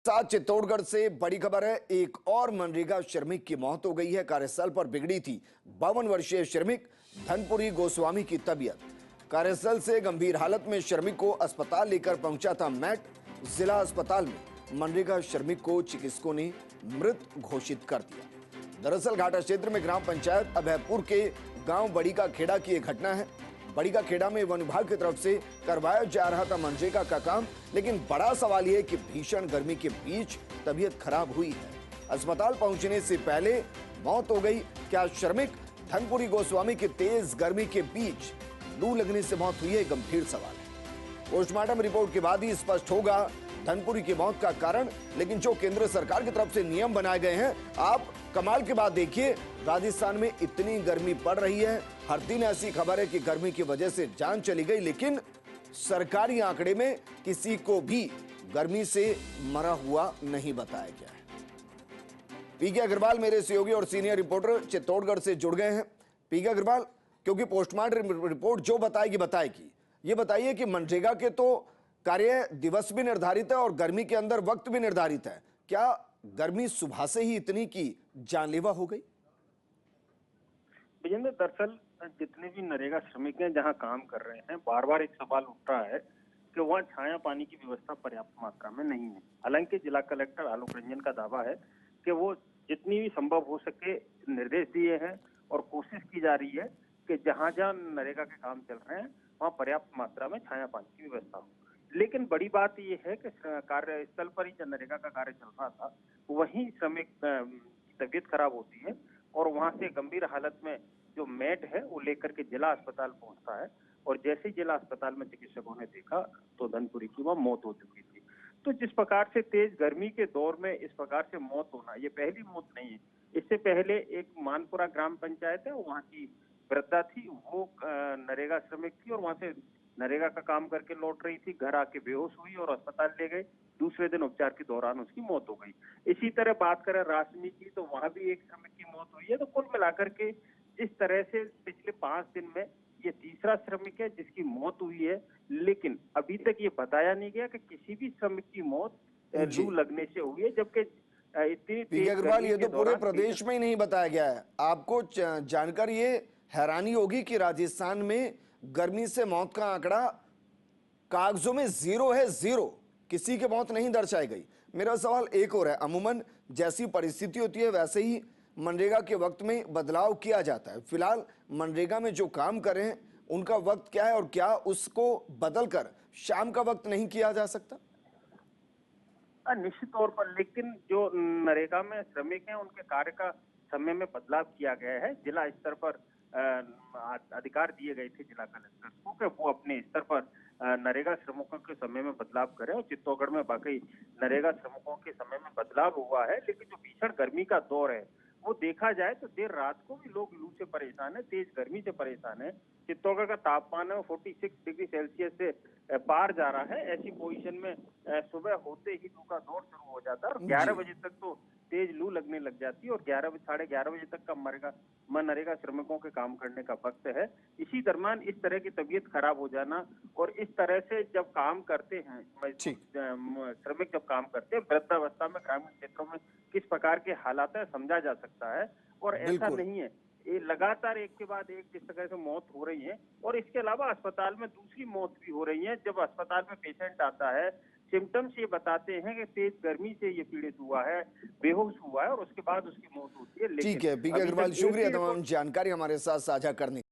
साथ चित्तौड़गढ़ से बड़ी खबर है। एक और मनरेगा श्रमिक की मौत हो गई है। कार्यस्थल पर बिगड़ी थी 52 वर्षीय श्रमिक धनपुरी गोस्वामी की तबीयत। कार्यस्थल से गंभीर हालत में श्रमिक को अस्पताल लेकर पहुंचा था मैट। जिला अस्पताल में मनरेगा श्रमिक को चिकित्सकों ने मृत घोषित कर दिया। दरअसल घाटा क्षेत्र में ग्राम पंचायत अभयपुर के गांव बड़ी का खेड़ा की एक घटना है। बड़ी का खेड़ा में वन विभाग की तरफ से करवाया जा रहा था मनरेगा का काम, लेकिन बड़ा सवाल यह कि भीषण गर्मी के बीच तबीयत खराब हुई है। अस्पताल पहुंचने से पहले मौत हो गई। क्या श्रमिक धनपुरी गोस्वामी की तेज गर्मी के बीच लू लगने से मौत हुई है? गंभीर सवाल है। पोस्टमार्टम रिपोर्ट के बाद ही स्पष्ट होगा धनपुरी की मौत का कारण। लेकिन जो केंद्र सरकार की तरफ से नियम बनाए गए हैं, आप कमाल की बात देखिए, राजस्थान में इतनी गर्मी पड़ रही है, हर दिन ऐसी खबर है कि गर्मी की वजह से जान चली गई, लेकिन सरकारी आंकड़े में किसी को भी गर्मी से मरा हुआ नहीं बताया गया है। पीके अग्रवाल मेरे सहयोगी और सीनियर रिपोर्टर चित्तौड़गढ़ से जुड़ गए हैं। पीके अग्रवाल, क्योंकि पोस्टमार्टम रिपोर्ट जो बताएगी, ये बताइए कि मनरेगा के तो कार्य दिवस भी निर्धारित है और गर्मी के अंदर वक्त भी निर्धारित है। क्या गर्मी सुबह से ही इतनी की जानलेवा हो गई? विजेंद्र, दरअसल जितने भी नरेगा श्रमिक हैं जहां काम कर रहे हैं, बार बार एक सवाल उठ रहा है कि वहां छाया पानी की व्यवस्था पर्याप्त मात्रा में नहीं है। हालांकि जिला कलेक्टर आलोक रंजन का दावा है कि वो जितनी भी संभव हो सके निर्देश दिए हैं और कोशिश की जा रही है कि जहां जहां नरेगा के काम चल रहे हैं वहां पर्याप्त मात्रा में छाया पानी की व्यवस्था हो। लेकिन बड़ी बात यह है कि कार्यस्थल पर ही जब नरेगा का कार्य चल रहा था, वहीं श्रमिक की तबीयत खराब होती है और वहां से गंभीर हालत में जो मैट है वो लेकर के जिला अस्पताल पहुंचता है। और जैसे ही जिला अस्पताल में चिकित्सकों ने देखा तो धनपुरी की वह मौत हो चुकी थी। तो जिस प्रकार से तेज गर्मी के दौर में इस प्रकार से मौत होना, ये पहली मौत नहीं है। इससे पहले एक मानपुरा ग्राम पंचायत है, वहां की वृद्धा थी, वो नरेगा श्रमिक थी और वहां से नरेगा का काम करके लौट रही थी, घर आके बेहोश हुई और अस्पताल ले गए। दूसरे दिन उपचार के दौरान उसकी मौत हो गई। इसी तरह बात करें रासमी की, तो वहां भी एक श्रमिक की मौत हुई है। तो कुल मिलाकर के इस तरह से पिछले 5 दिन में ये तीसरा श्रमिक है जिसकी मौत हुई है। लेकिन अभी तक ये बताया नहीं गया कि किसी भी श्रमिक की मौत लू लगने से हुई है, जबकि इतनी तेज अग्रवाल, ये तो पूरे प्रदेश में ही नहीं बताया गया है। आपको जानकर ये हैरानी होगी कि राजस्थान में गर्मी से मौत का आंकड़ा कागजों में 0 है, 0। किसी की मौत नहीं दर्शाई गई। मेरा सवाल एक और है, अमूमन जैसी परिस्थिति होती है वैसे ही मनरेगा के वक्त में बदलाव किया जाता है। फिलहाल मनरेगा में जो काम कर रहे हैं उनका वक्त क्या है और क्या उसको बदलकर शाम का वक्त नहीं किया जा सकता? निश्चित तौर पर, लेकिन जो नरेगा में श्रमिक हैं उनके कार्य का समय में बदलाव किया गया है। जिला स्तर पर अधिकार दिए गए थे जिला कलेक्टर को कि वो अपने स्तर पर नरेगा श्रमिकों के समय में बदलाव करें। और चित्तौड़गढ़ में बाकी नरेगा श्रमिकों के समय में बदलाव हुआ है। लेकिन जो भीषण गर्मी का दौर है वो देखा जाए तो देर रात को भी लोग लू से परेशान है, तेज गर्मी से परेशान है। चित्तौड़गढ़ का तापमान है 46 डिग्री सेल्सियस से पार जा रहा है। ऐसी पोजीशन में सुबह होते ही लू का दौर शुरू हो जाता है और 11 बजे तक तो तेज लू लगने लग जाती है और 11-11:30 बजे तक का मनरेगा श्रमिकों के काम करने का वक्त है। इसी दरमियान इस तरह की तबीयत खराब हो जाना और इस तरह से जब काम करते हैं श्रमिक, जब काम करते हैं वृद्धावस्था में ग्रामीण क्षेत्रों में किस प्रकार के हालात है समझा जा सकता है। और ऐसा नहीं है, ये लगातार एक के बाद एक जिस तरह से मौत हो रही है और इसके अलावा अस्पताल में दूसरी मौत भी हो रही है। जब अस्पताल में पेशेंट आता है, सिम्टम्स ये बताते हैं कि तेज गर्मी से ये पीड़ित हुआ है, बेहोश हुआ है और उसके बाद उसकी मौत होती है। ठीक है पीके अग्रवाल, शुक्रिया तमाम जानकारी हमारे साथ साझा करने